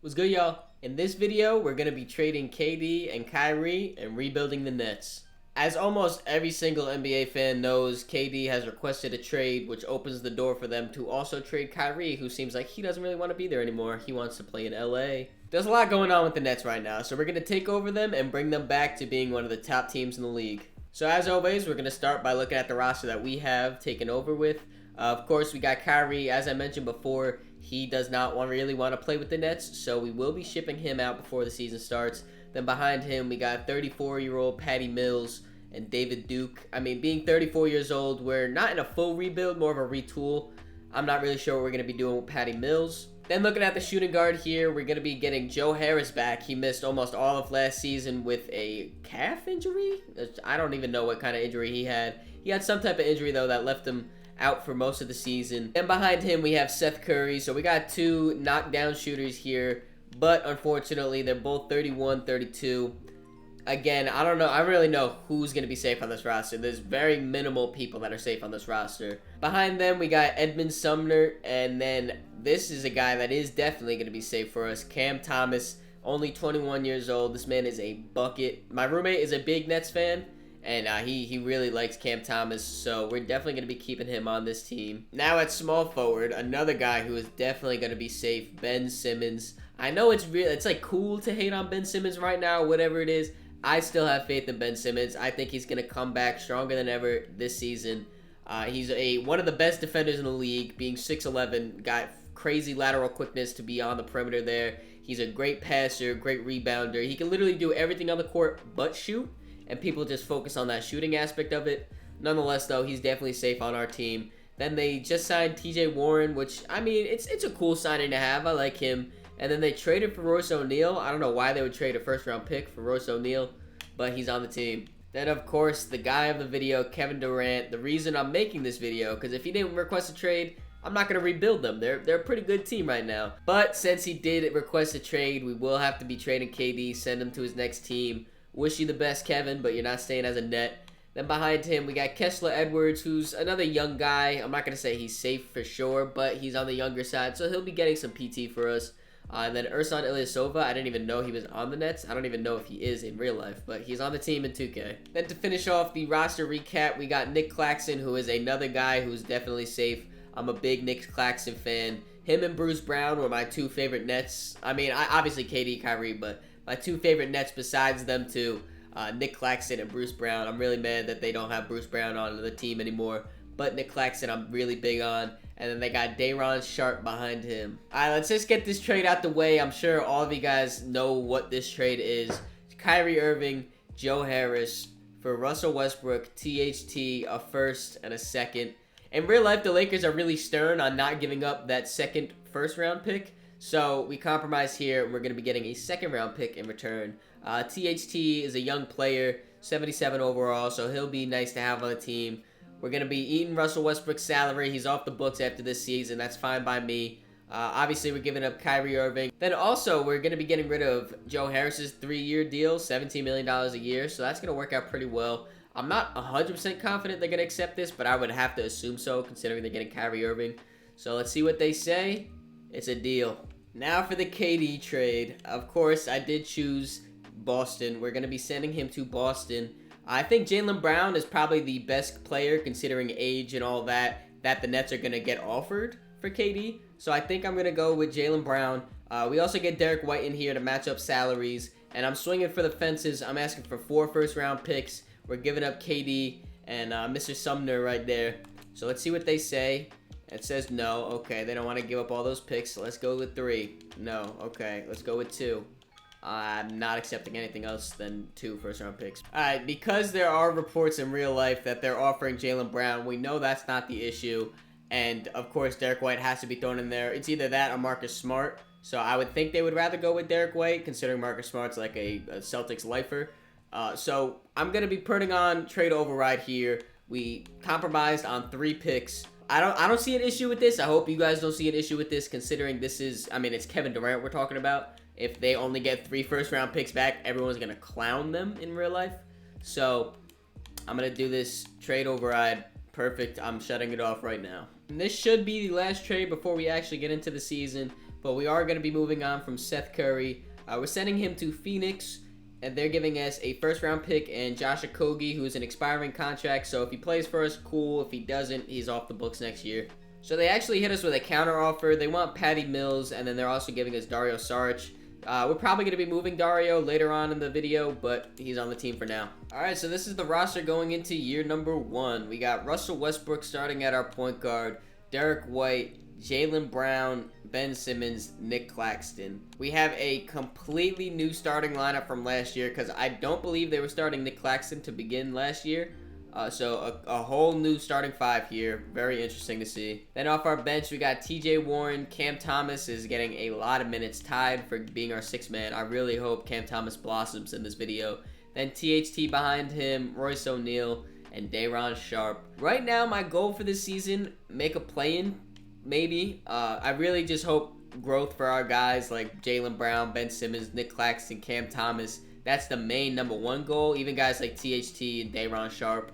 What's good, y'all? In this video, we're going to be trading KD and Kyrie and rebuilding the Nets. As almost every single NBA fan knows, KD has requested a trade, which opens the door for them to also trade Kyrie, who seems like he doesn't really want to be there anymore. He wants to play in LA. There's a lot going on with the Nets right now, so we're going to take over them and bring them back to being one of the top teams in the league. So as always, we're going to start by looking at the roster that we have taken over with. Of course, we got Kyrie. As I mentioned before, he does not really want to play with the Nets, so we will be shipping him out before the season starts. Then behind him, we got 34-year-old Patty Mills and David Duke. I mean, being 34 years old, we're not in a full rebuild, more of a retool. I'm not really sure what we're going to be doing with Patty Mills. Then looking at the shooting guard here, we're going to be getting Joe Harris back. He missed almost all of last season with a calf injury. I don't even know what kind of injury he had. He had some type of injury, though, that left him out for most of the season. And behind him, we have Seth Curry. So we got two knockdown shooters here, but unfortunately, they're both 31, 32. Again, I don't know. I don't really know who's going to be safe on this roster. There's very minimal people that are safe on this roster. Behind them, we got Edmund Sumner, and then this is a guy that is definitely going to be safe for us, Cam Thomas, only 21 years old. This man is a bucket. My roommate is a big Nets fan, and he really likes Cam Thomas, so we're definitely going to be keeping him on this team. Now at small forward, another guy who is definitely going to be safe, Ben Simmons. I know it's like cool to hate on Ben Simmons right now, whatever it is. I still have faith in Ben Simmons. I think he's going to come back stronger than ever this season. He's one of the best defenders in the league, being 6'11", got crazy lateral quickness to be on the perimeter there. He's a great passer, great rebounder. He can literally do everything on the court but shoot, and people just focus on that shooting aspect of it. Nonetheless, though, he's definitely safe on our team. Then they just signed TJ Warren, which, I mean, it's a cool signing to have. I like him. And then they traded for Royce O'Neal. I don't know why they would trade a first-round pick for Royce O'Neal, but he's on the team. Then, of course, the guy of the video, Kevin Durant. The reason I'm making this video, because if he didn't request a trade, I'm not going to rebuild them. They're a pretty good team right now. But since he did request a trade, we will have to be trading KD, send him to his next team. Wish you the best, Kevin, but you're not staying as a Net. Then behind him, we got Kessler Edwards, who's another young guy. I'm not going to say he's safe for sure, but he's on the younger side, so he'll be getting some PT for us. And then Ersan Ilyasova, I didn't even know he was on the Nets. I don't even know if he is in real life, but he's on the team in 2K. Then to finish off the roster recap, we got Nick Claxton, who is another guy who's definitely safe. I'm a big Nick Claxton fan. Him and Bruce Brown were my two favorite Nets. I mean, obviously KD, Kyrie, but my two favorite Nets besides them two, Nick Claxton and Bruce Brown. I'm really mad that they don't have Bruce Brown on the team anymore, but Nick Claxton I'm really big on. And then they got Day'Ron Sharpe behind him. All right, let's just get this trade out the way. I'm sure all of you guys know what this trade is. Kyrie Irving, Joe Harris for Russell Westbrook, THT, a first and a second. In real life, the Lakers are really stern on not giving up that second first-round pick. So we compromise here, and we're going to be getting a second-round pick in return. THT is a young player, 77 overall, so he'll be nice to have on the team. We're going to be eating Russell Westbrook's salary. He's off the books after this season. That's fine by me. Obviously, we're giving up Kyrie Irving. Then also, we're going to be getting rid of Joe Harris's 3-year deal, $17 million a year. So that's going to work out pretty well. I'm not 100% confident they're going to accept this, but I would have to assume so, considering they're getting Kyrie Irving. So let's see what they say. It's a deal. Now for the KD trade. Of course, I did choose Boston. We're going to be sending him to Boston. I think Jaylen Brown is probably the best player, considering age and all that the Nets are going to get offered for KD. So I think I'm going to go with Jaylen Brown. We also get Derek White in here to match up salaries. And I'm swinging for the fences. I'm asking for 4 first-round picks. We're giving up KD and Mr. Sumner right there. So let's see what they say. It says no. Okay, they don't want to give up all those picks. So let's go with 3. No. Okay, let's go with 2. I'm not accepting anything else than 2 first-round picks. Alright, because there are reports in real life that they're offering Jaylen Brown, we know that's not the issue. And, of course, Derek White has to be thrown in there. It's either that or Marcus Smart. So I would think they would rather go with Derek White, considering Marcus Smart's like a Celtics lifer. So I'm going to be putting on trade override here. We compromised on 3 picks. I don't see an issue with this. I hope you guys don't see an issue with this, considering this is, I mean, it's Kevin Durant we're talking about. If they only get 3 first-round picks back, everyone's going to clown them in real life. So I'm going to do this trade override. Perfect. I'm shutting it off right now. And this should be the last trade before we actually get into the season. But we are going to be moving on from Seth Curry. We're sending him to Phoenix, and they're giving us a first-round pick and Josh Okogie, who's an expiring contract. So if he plays for us, cool. If he doesn't, he's off the books next year. So they actually hit us with a counter offer. They want Patty Mills, and then they're also giving us Dario Saric. We're probably going to be moving Dario later on in the video, but he's on the team for now. Alright, so this is the roster going into year number 1. We got Russell Westbrook starting at our point guard, Derek White, Jaylen Brown, Ben Simmons, Nick Claxton. We have a completely new starting lineup from last year because I don't believe they were starting Nick Claxton to begin last year. So a whole new starting 5 here. Very interesting to see. Then off our bench, we got TJ Warren. Cam Thomas is getting a lot of minutes, tied for being our 6th man. I really hope Cam Thomas blossoms in this video. Then THT behind him, Royce O'Neal, and Day'Ron Sharpe. Right now, my goal for this season, make a play-in, maybe. I really just hope growth for our guys like Jaylen Brown, Ben Simmons, Nick Claxton, Cam Thomas. That's the main number 1 goal. Even guys like THT and Day'Ron Sharpe.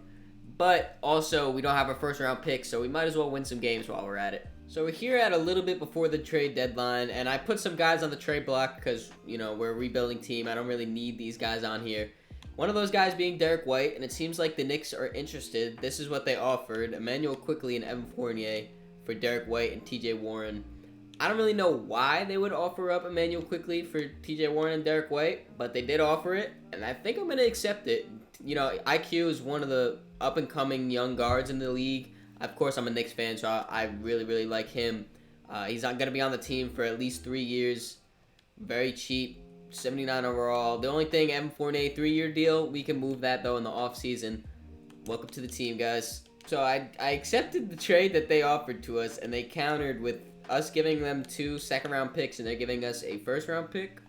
But also, we don't have a first-round pick, so we might as well win some games while we're at it. So we're here at a little bit before the trade deadline, and I put some guys on the trade block because, you know, we're a rebuilding team. I don't really need these guys on here. One of those guys being Derek White, and it seems like the Knicks are interested. This is what they offered. Emmanuel Quickley and Evan Fournier for Derek White and TJ Warren. I don't really know why they would offer up Emmanuel Quickley for TJ Warren and Derek White, but they did offer it, and I think I'm going to accept it. You know, IQ is one of the up-and-coming young guards in the league. Of course, I'm a Knicks fan, so I really, really like him. He's not going to be on the team for at least 3 years. Very cheap, 79 overall. The only thing, Evan Fournier, 3-year deal. We can move that, though, in the offseason. Welcome to the team, guys. So I accepted the trade that they offered to us, and they countered with us giving them 2 second-round picks, and they're giving us a first-round pick.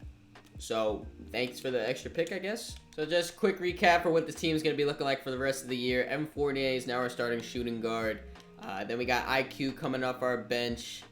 So thanks for the extra pick, I guess. So just quick recap for what the team's going to be looking like for the rest of the year. Evan Fournier is now our starting shooting guard. Then we got IQ coming off our bench.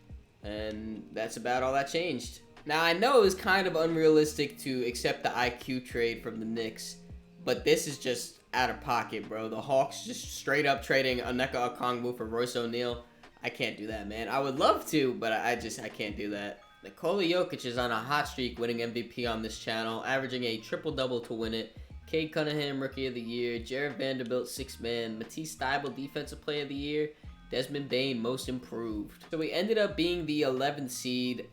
And that's about all that changed. Now, I know it was kind of unrealistic to accept the IQ trade from the Knicks. But this is just out of pocket, bro. The Hawks just straight up trading Onyeka Okongwu for Royce O'Neal. I can't do that, man. I would love to, but I can't do that. Nikola Jokic is on a hot streak winning MVP on this channel, averaging a triple-double to win it. Cade Cunningham, Rookie of the Year. Jared Vanderbilt, 6th man. Matisse Thybulle, Defensive Player of the Year. Desmond Bane, Most Improved. So we ended up being the 11th seed,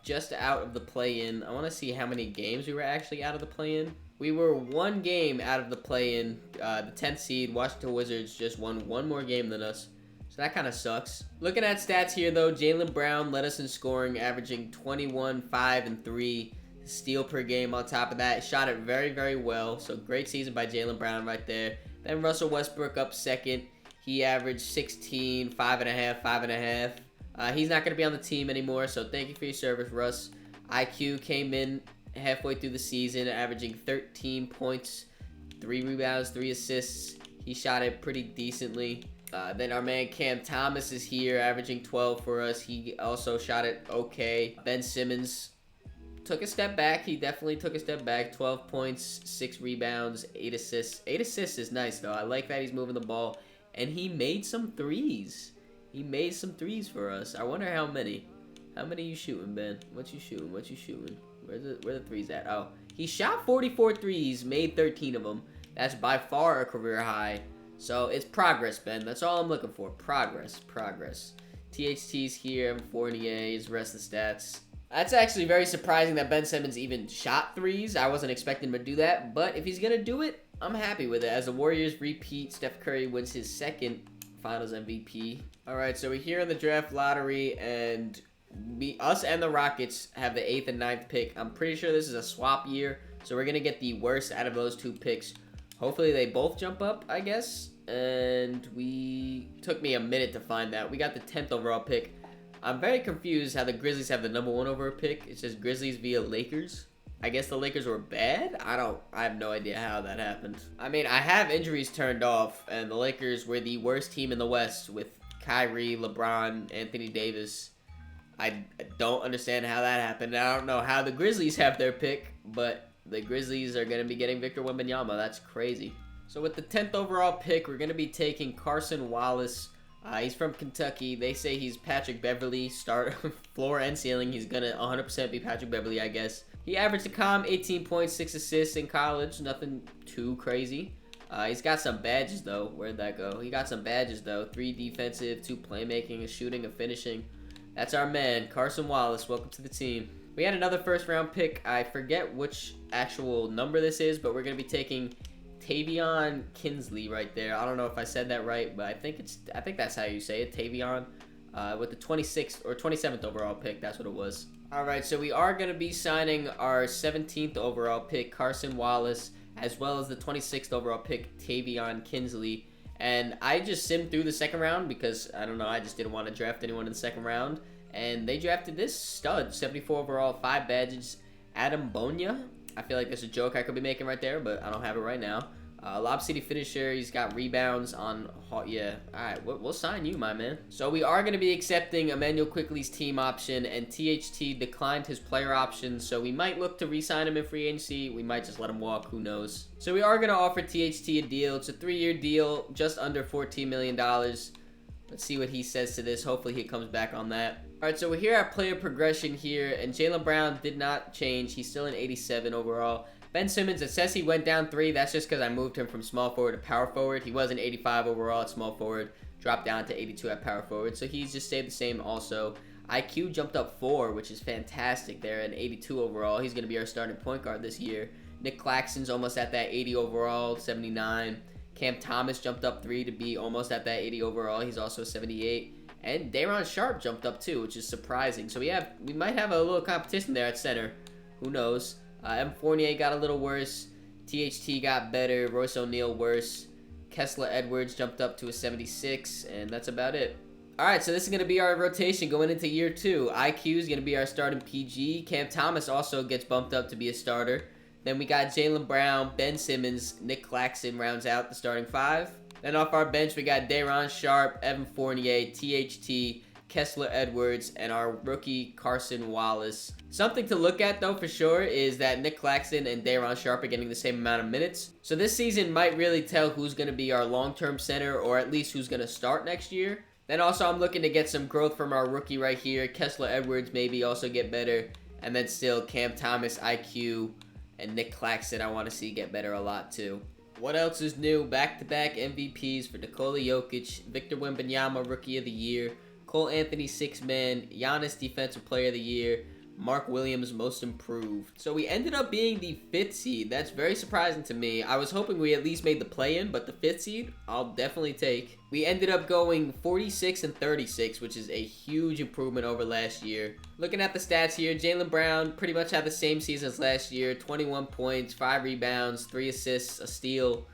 just out of the play-in. I want to see how many games we were actually out of the play-in. We were 1 game out of the play-in. The 10th seed, Washington Wizards, just won 1 more game than us. So that kind of sucks. Looking at stats here, though, Jaylen Brown led us in scoring, averaging 21, 5, and 3. Steal per game on top of that. Shot it very, very well. So great season by Jaylen Brown right there. Then Russell Westbrook up second. He averaged 16, 5.5, 5.5. He's not going to be on the team anymore, so thank you for your service, Russ. IQ came in halfway through the season, averaging 13 points, 3 rebounds, 3 assists. He shot it pretty decently. Then our man Cam Thomas is here, averaging 12 for us. He also shot it okay. Ben Simmons took a step back. He definitely took a step back. 12 points, 6 rebounds, 8 assists. 8 assists is nice, though. I like that he's moving the ball. And he made some threes. He made some threes for us. I wonder how many. How many you shooting, Ben? What you shooting? What you shooting? Where the threes at? Oh, he shot 44 threes, made 13 of them. That's by far a career high. So it's progress, Ben. That's all I'm looking for. Progress. THT's here. Fournier's rest of the stats. That's actually very surprising that Ben Simmons even shot threes. I wasn't expecting him to do that. But if he's going to do it, I'm happy with it. As the Warriors repeat, Steph Curry wins his 2nd Finals MVP. All right, so we're here in the draft lottery, and us and the Rockets have the 8th and 9th pick. I'm pretty sure this is a swap year, so we're going to get the worst out of those 2 picks. Hopefully they both jump up, I guess. And took me a minute to find that. We got the 10th overall pick. I'm very confused how the Grizzlies have the number 1 overall pick. It says Grizzlies via Lakers. I guess the Lakers were bad? I have no idea how that happened. I mean, I have injuries turned off, and the Lakers were the worst team in the West with Kyrie, LeBron, Anthony Davis. I don't understand how that happened. I don't know how the Grizzlies have their pick, but the Grizzlies are going to be getting Victor Wembanyama. That's crazy. So with the 10th overall pick, we're going to be taking Carson Wallace, He's from Kentucky. They say he's Patrick Beverly. Start floor and ceiling. He's gonna 100% be Patrick Beverly, I guess. He averaged a calm 18 points, 6 assists in college. Nothing too crazy. He's got some badges, though. Where'd that go? He got some badges, though. 3 defensive, 2 playmaking, a shooting, a finishing. That's our man, Carson Wallace. Welcome to the team. We had another first-round pick. I forget which actual number this is, but we're going to be taking Tavion Kinsley right there. I don't know if I said that right, but I think that's how you say it, Tavion, with the 26th or 27th overall pick. That's what it was. All right, so we are going to be signing our 17th overall pick, Carson Wallace, as well as the 26th overall pick, Tavion Kinsley. And I just simmed through the second round because, I don't know, I just didn't want to draft anyone in the second round. And they drafted this stud, 74 overall, 5 badges, Adam Bonia. I feel like there's a joke I could be making right there, but I don't have it right now. Lob City finisher. He's got rebounds on. Yeah. All right. We'll sign you, my man. So we are going to be accepting Emmanuel Quickley's team option, and THT declined his player option. So we might look to re-sign him in free agency. We might just let him walk. Who knows? So we are going to offer THT a deal. It's a 3-year deal, just under $14 million. Let's see what he says to this. Hopefully he comes back on that. All right, so we're here at player progression here, and Jaylen Brown did not change. He's still an 87 overall. Ben Simmons, it says he went down 3. That's just because I moved him from small forward to power forward. He was an 85 overall at small forward, dropped down to 82 at power forward. So he's just stayed the same also. IQ jumped up 4, which is fantastic there, at 82 overall. He's going to be our starting point guard this year. Nick Claxton's almost at that 80 overall, 79. Cam Thomas jumped up 3 to be almost at that 80 overall. He's also 78. And Day'Ron Sharpe jumped up 2, which is surprising. So we might have a little competition there at center. Who knows? M. Fournier got a little worse. THT got better. Royce O'Neal worse. Kessler Edwards jumped up to a 76, and that's about it. All right, so this is going to be our rotation going into year 2. IQ is going to be our starting PG. Cam Thomas also gets bumped up to be a starter. Then we got Jaylen Brown, Ben Simmons, Nick Claxton rounds out the starting 5. Then off our bench, we got Day'Ron Sharpe, Evan Fournier, THT, Kessler Edwards, and our rookie Carson Wallace. Something to look at, though, for sure, is that Nick Claxton and Day'Ron Sharpe are getting the same amount of minutes. So this season might really tell who's going to be our long-term center, or at least who's going to start next year. Then also, I'm looking to get some growth from our rookie right here. Kessler Edwards maybe also get better. And then still Cam Thomas, IQ, and Nick Claxton I want to see get better a lot, too. What else is new? Back-to-back MVPs for Nikola Jokic, Victor Wembanyama, Rookie of the Year, Cole Anthony, 6-man, Giannis, Defensive Player of the Year, Mark Williams, Most Improved. So we ended up being the 5th seed. That's very surprising to me. I was hoping we at least made the play-in, but the 5th seed, I'll definitely take. We ended up going 46 and 36, which is a huge improvement over last year. Looking at the stats here, Jaylen Brown pretty much had the same season as last year. 21 points, 5 rebounds, 3 assists, a steal.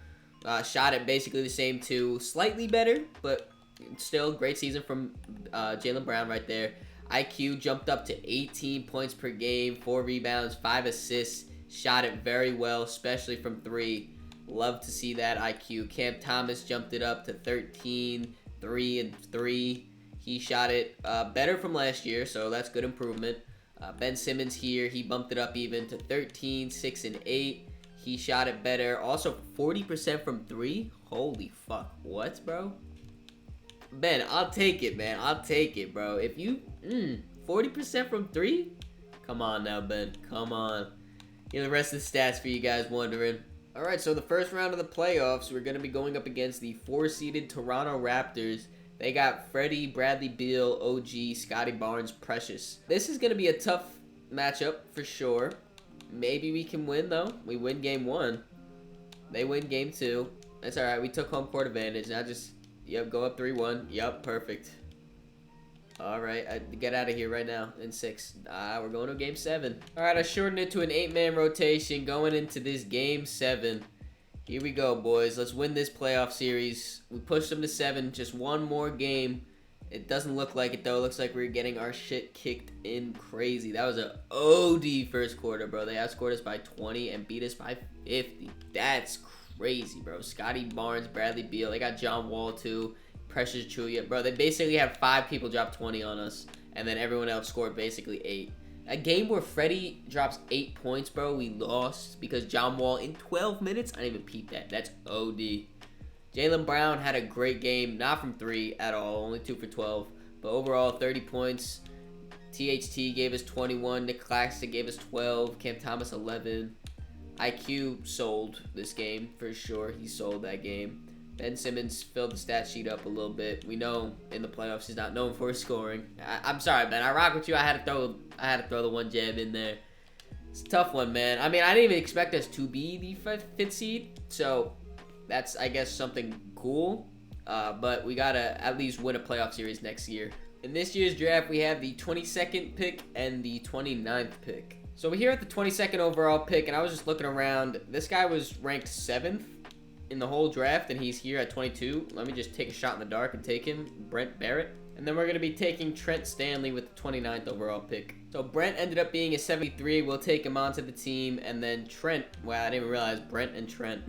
Shot at basically the same too. Slightly better, but still great season from Jaylen Brown right there. IQ jumped up to 18 points per game, 4 rebounds, 5 assists. Shot it very well, especially from 3. Love to see that IQ. Cam Thomas jumped it up to 13, 3 and 3. He shot it better from last year, so that's good improvement. Ben Simmons here, he bumped it up even to 13, 6 and 8. He shot it better. Also 40% from 3. Holy fuck. What, bro? Ben, I'll take it, man. I'll take it, bro. If you 40% from 3? Come on now, Ben. Come on. Here are the rest of the stats for you guys wondering. All right, so the first round of the playoffs, we're going to be going up against the 4-seeded Toronto Raptors. They got Freddie, Bradley Beal, OG, Scotty Barnes, Precious. This is going to be a tough matchup for sure. Maybe we can win, though. We win game 1. They win game 2. That's all right. We took home court advantage. Now just... Yep, go up 3-1. Yep, perfect. All right, get out of here right now in 6. We're going to game 7. All right, I shortened it to an 8-man rotation going into this game 7. Here we go, boys. Let's win this playoff series. We pushed them to 7. Just one more game. It doesn't look like it, though. It looks like we're getting our shit kicked in crazy. That was an OD first quarter, bro. They outscored us by 20 and beat us by 50. That's crazy, bro. Scotty Barnes, Bradley Beal. They got John Wall, too. Precious Achiuwa. Bro, they basically have 5 people drop 20 on us. And then everyone else scored basically 8. A game where Freddie drops 8 points, bro, we lost because John Wall in 12 minutes, I didn't even peep that. That's OD. Jaylen Brown had a great game, not from 3 at all, only 2 for 12. But overall, 30 points. THT gave us 21. Nick Claxton gave us 12. Cam Thomas, 11. IQ sold this game for sure. He sold that game. Ben Simmons filled the stat sheet up a little bit. We know in the playoffs he's not known for his scoring. I'm sorry, Ben. I rock with you. I had to throw the one jab in there. It's a tough one, man. I mean, I didn't even expect us to be the fifth seed, so that's, I guess, something cool. But we gotta at least win a playoff series next year. In this year's draft, we have the 22nd pick and the 29th pick. So we're here at the 22nd overall pick, and I was just looking around. This guy was ranked 7th in the whole draft, and he's here at 22. Let me just take a shot in the dark and take him, Brent Barrett. And then we're going to be taking Trent Stanley with the 29th overall pick. So Brent ended up being a 73. We'll take him onto the team. And then Trent, wow, I didn't even realize Brent and Trent.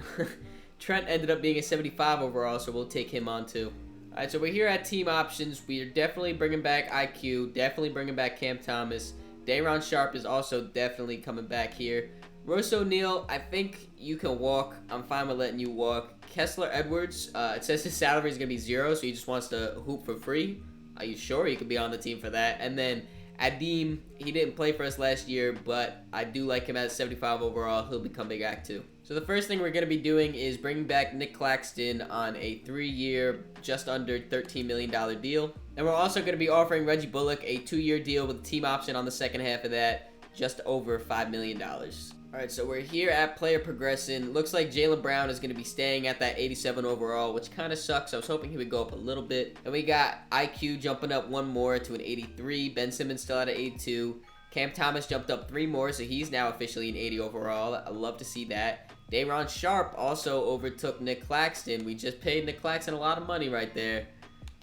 Trent ended up being a 75 overall, so we'll take him on too. All right, so we're here at team options. We are definitely bringing back IQ, definitely bringing back Cam Thomas. Day'Ron Sharpe is also definitely coming back here. Royce O'Neal, I think you can walk. I'm fine with letting you walk. Kessler Edwards, it says his salary is going to be 0, so he just wants to hoop for free. Are you sure? He could be on the team for that. And then Adim, he didn't play for us last year, but I do like him at 75 overall. He'll become Big Act too. So the first thing we're going to be doing is bringing back Nick Claxton on a 3-year, just under $13 million deal. And we're also going to be offering Reggie Bullock a 2-year deal with a team option on the second half of that, just over $5 million. Alright, so we're here at player progression. Looks like Jaylen Brown is going to be staying at that 87 overall, which kind of sucks. I was hoping he would go up a little bit. And we got IQ jumping up 1 more to an 83. Ben Simmons still at an 82. Cam Thomas jumped up 3 more, so he's now officially an 80 overall. I love to see that. Day'Ron Sharpe also overtook Nick Claxton. We just paid Nick Claxton a lot of money right there.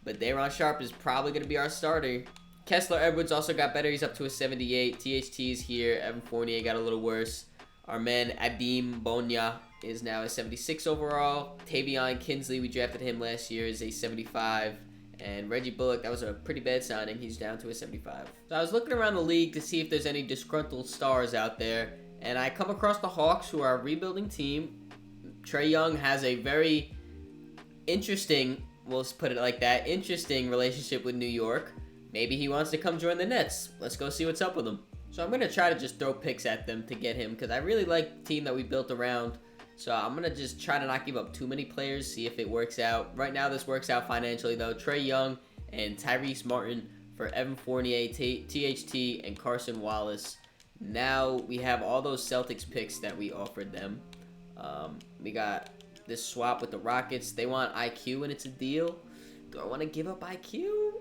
But Day'Ron Sharpe is probably going to be our starter. Kessler Edwards also got better. He's up to a 78. THT is here. Evan Fournier got a little worse. Our man Adim Bonya is now a 76 overall. Tavion Kinsley, we drafted him last year, is a 75. And Reggie Bullock, that was a pretty bad signing. He's down to a 75. So I was looking around the league to see if there's any disgruntled stars out there. And I come across the Hawks, who are a rebuilding team. Trae Young has a very interesting, we'll put it like that, interesting relationship with New York. Maybe he wants to come join the Nets. Let's go see what's up with him. So I'm going to try to just throw picks at them to get him, because I really like the team that we built around. So I'm going to just try to not give up too many players, see if it works out. Right now this works out financially though. Trae Young and Tyrese Martin for Evan Fournier, THT, and Carson Wallace. Now we have all those Celtics picks that we offered them. We got this swap with the Rockets. They want IQ and it's a deal. Do I want to give up IQ?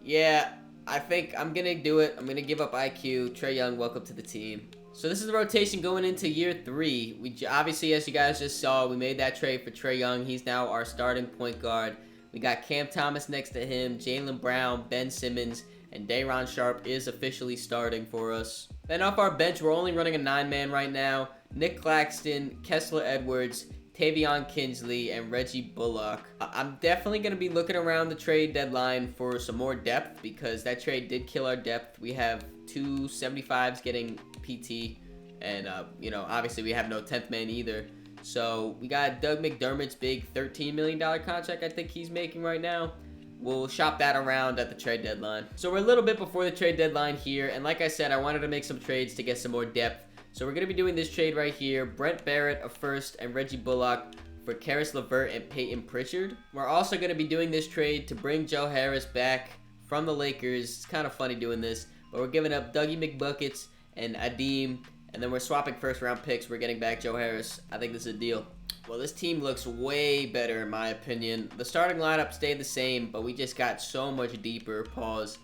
Yeah, I think I'm going to do it. I'm going to give up IQ. Trae Young, welcome to the team. So this is the rotation going into year 3. We obviously, as you guys just saw, we made that trade for Trae Young. He's now our starting point guard. We got Cam Thomas next to him, Jaylen Brown, Ben Simmons, and Day'Ron Sharpe is officially starting for us. Then off our bench, we're only running a 9-man right now. Nick Claxton, Kessler Edwards, Tavion Kinsley, and Reggie Bullock. I'm definitely going to be looking around the trade deadline for some more depth, because that trade did kill our depth. We have 2 75s getting PT, and obviously we have no 10th man either. So we got Doug McDermott's big $13 million contract I think he's making right now. We'll shop that around at the trade deadline. So we're a little bit before the trade deadline here, and like I said, I wanted to make some trades to get some more depth. So we're going to be doing this trade right here. Brent Barrett, a first, and Reggie Bullock for Karis LeVert and Peyton Pritchard. We're also going to be doing this trade to bring Joe Harris back from the Lakers. It's kind of funny doing this, but we're giving up Dougie McBuckets and Adim, and then we're swapping first-round picks. We're getting back Joe Harris. I think this is a deal. Well, this team looks way better in my opinion. The starting lineup stayed the same, but we just got so much deeper. Pause.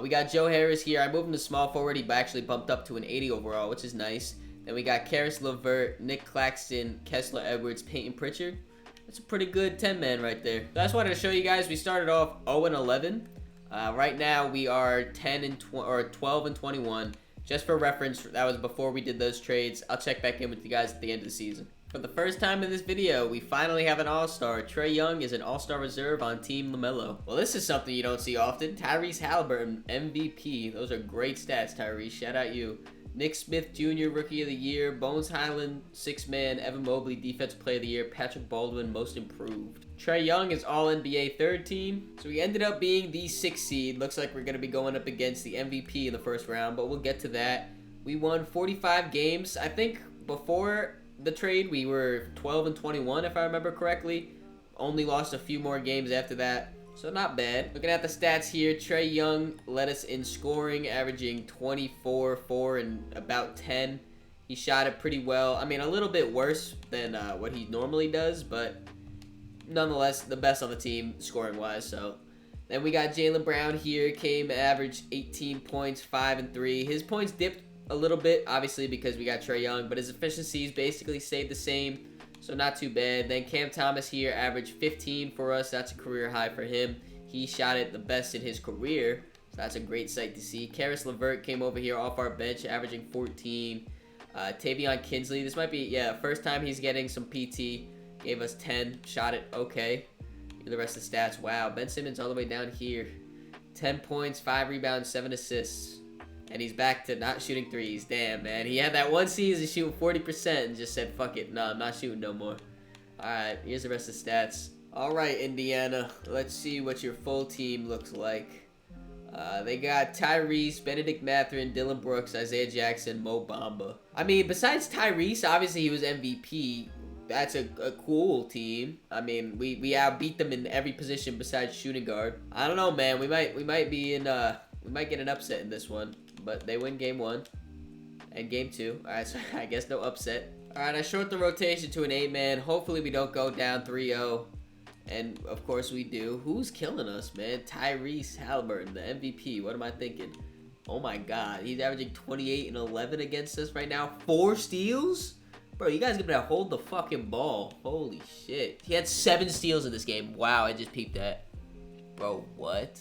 We got Joe Harris here. I moved him to small forward. He actually bumped up to an 80 overall, which is nice. Then we got Karis LeVert, Nick Claxton, Kessler Edwards, Peyton Pritchard. That's a pretty good 10-man right there. So I just wanted to show you guys. We started off 0-11. Right now we are 12-21. Just for reference, that was before we did those trades. I'll check back in with you guys at the end of the season. For the first time in this video, we finally have an all-star. Trae Young is an all-star reserve on Team LaMelo. Well, this is something you don't see often. Tyrese Halliburton, MVP. Those are great stats, Tyrese. Shout out you. Nick Smith Jr., Rookie of the Year. Bones Highland, 6-man. Evan Mobley, Defensive Player of the Year. Patrick Baldwin, Most Improved. Trae Young is All-NBA third team. So we ended up being the 6th seed. Looks like we're going to be going up against the MVP in the first round, but we'll get to that. We won 45 games. I think before the trade, we were 12-21, if I remember correctly. Only lost a few more games after that. So not bad. Looking at the stats here, Trae Young led us in scoring, averaging 24, 4, and about 10. He shot it pretty well. I mean, a little bit worse than what he normally does, but nonetheless, the best on the team scoring-wise. So then we got Jaylen Brown here, came averaged 18 points, 5 and 3. His points dipped a little bit, obviously, because we got Trae Young, but his efficiencies basically stayed the same. So not too bad. Then Cam Thomas here averaged 15 for us. That's a career high for him. He shot it the best in his career. So that's a great sight to see. Karis LeVert came over here off our bench, averaging 14. Tavion Kinsley. This might be, first time he's getting some PT. Gave us 10. Shot it okay. The rest of the stats. Wow. Ben Simmons all the way down here. 10 points, 5 rebounds, 7 assists. And he's back to not shooting threes. Damn, man. He had that one season shooting 40% and just said, fuck it. No, I'm not shooting no more. Alright, here's the rest of the stats. Alright, Indiana. Let's see what your full team looks like. They got Tyrese, Benedict Mathurin, Dylan Brooks, Isaiah Jackson, Mo Bamba. I mean, besides Tyrese, obviously he was MVP. That's a cool team. I mean, we outbeat them in every position besides shooting guard. I don't know, man. We might be in we might get an upset in this one. But they win game 1 and game 2. Alright, so I guess no upset. Alright, I short the rotation to an 8-man. Hopefully we don't go down 3-0. And of course we do. Who's killing us, man? Tyrese Halliburton, the MVP. What am I thinking? Oh my god. He's averaging 28 and 11 against us right now. 4 steals? Bro, you guys gonna hold the fucking ball. Holy shit. He had 7 steals in this game. Wow, I just peeped that. Bro, what?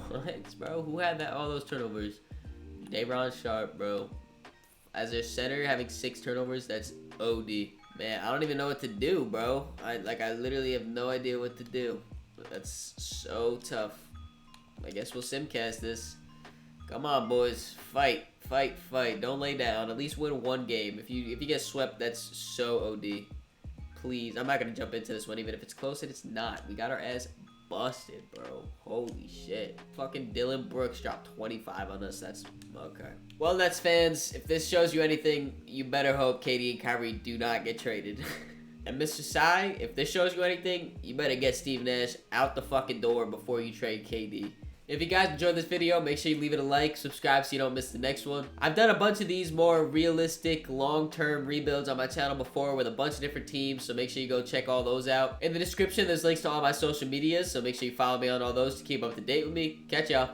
What, bro? Who had all those turnovers? Day'Ron Sharpe, bro. As their center, having 6 turnovers, that's OD. Man, I don't even know what to do, bro. I literally have no idea what to do. That's so tough. I guess we'll simcast this. Come on, boys. Fight, fight, fight. Don't lay down. At least win 1 game. If you get swept, that's so OD. Please. I'm not going to jump into this one, even if it's close, and it's not. We got our ass busted, bro. Holy shit. Fucking Dylan Brooks dropped 25 on us. That's okay. Well, Nets fans, if this shows you anything, you better hope KD and Kyrie do not get traded. And Mr. Sai, if this shows you anything, you better get Steve Nash out the fucking door before you trade KD. If you guys enjoyed this video, make sure you leave it a like, subscribe so you don't miss the next one. I've done a bunch of these more realistic, long-term rebuilds on my channel before with a bunch of different teams, so make sure you go check all those out. In the description, there's links to all my social medias, so make sure you follow me on all those to keep up to date with me. Catch y'all.